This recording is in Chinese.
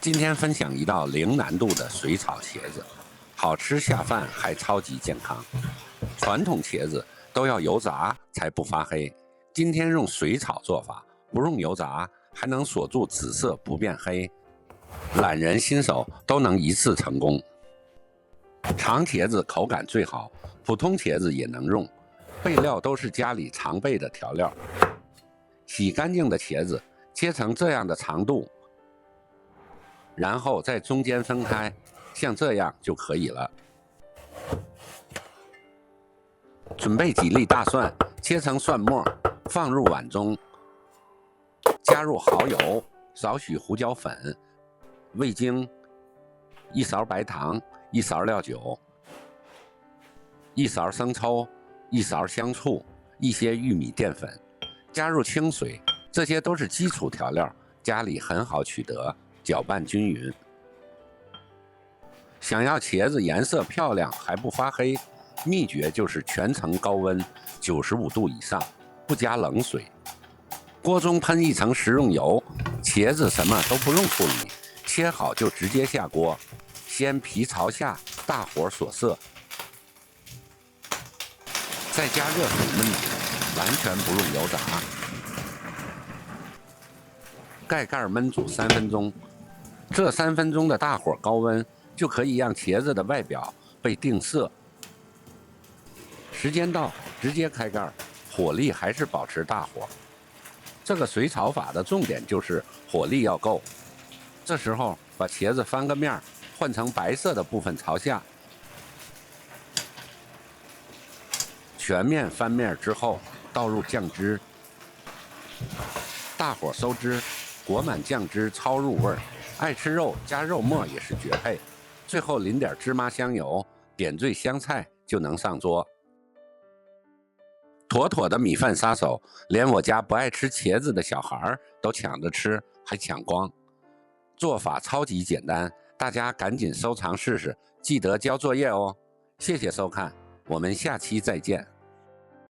今天分享一道零難度的水炒茄子，好吃下飯還超級健康。傳統茄子都要油炸才不發黑，今天用水炒做法，不用油炸，還能鎖住紫色不變黑，懶人新手都能一次成功。長茄子口感最好，普通茄子也能用，備料都是家裡常備的調料。洗乾淨的茄子切成這樣的長度，然後在中間分開，像這樣就可以了。準備幾粒大蒜，切成蒜末，放入碗中，加入蚝油、少許胡椒粉、味精、1勺白糖、1勺料酒、1勺生抽、1勺香醋、一些玉米澱粉，加入清水，這些都是基礎調料，家裡很好取得。攪拌均勻。想要茄子顏色漂亮還不發黑，秘訣就是全程高溫95度以上，不加冷水。鍋中噴一層食用油，茄子什麼都不用處理，切好就直接下鍋，先皮朝下，大火所色，再加熱水燜，完全不用油炸。蓋蓋燜煮3分鐘。這3分鐘的大火高溫，就可以讓茄子的外表被定色。時間到，直接開蓋，火力還是保持大火。這個水炒法的重點就是火力要夠。這時候把茄子翻個面，換成白色的部分朝下。全面翻面之後，倒入醬汁，大火收汁，裹滿醬汁，超入味兒。愛吃肉加肉末也是絕配，最後淋點芝麻香油，點綴香菜就能上桌。妥妥的米飯殺手，連我家不愛吃茄子的小孩都搶着吃，還搶光。做法超級簡單，大家趕緊收藏試試，記得交作業哦。謝謝收看，我們下期再見。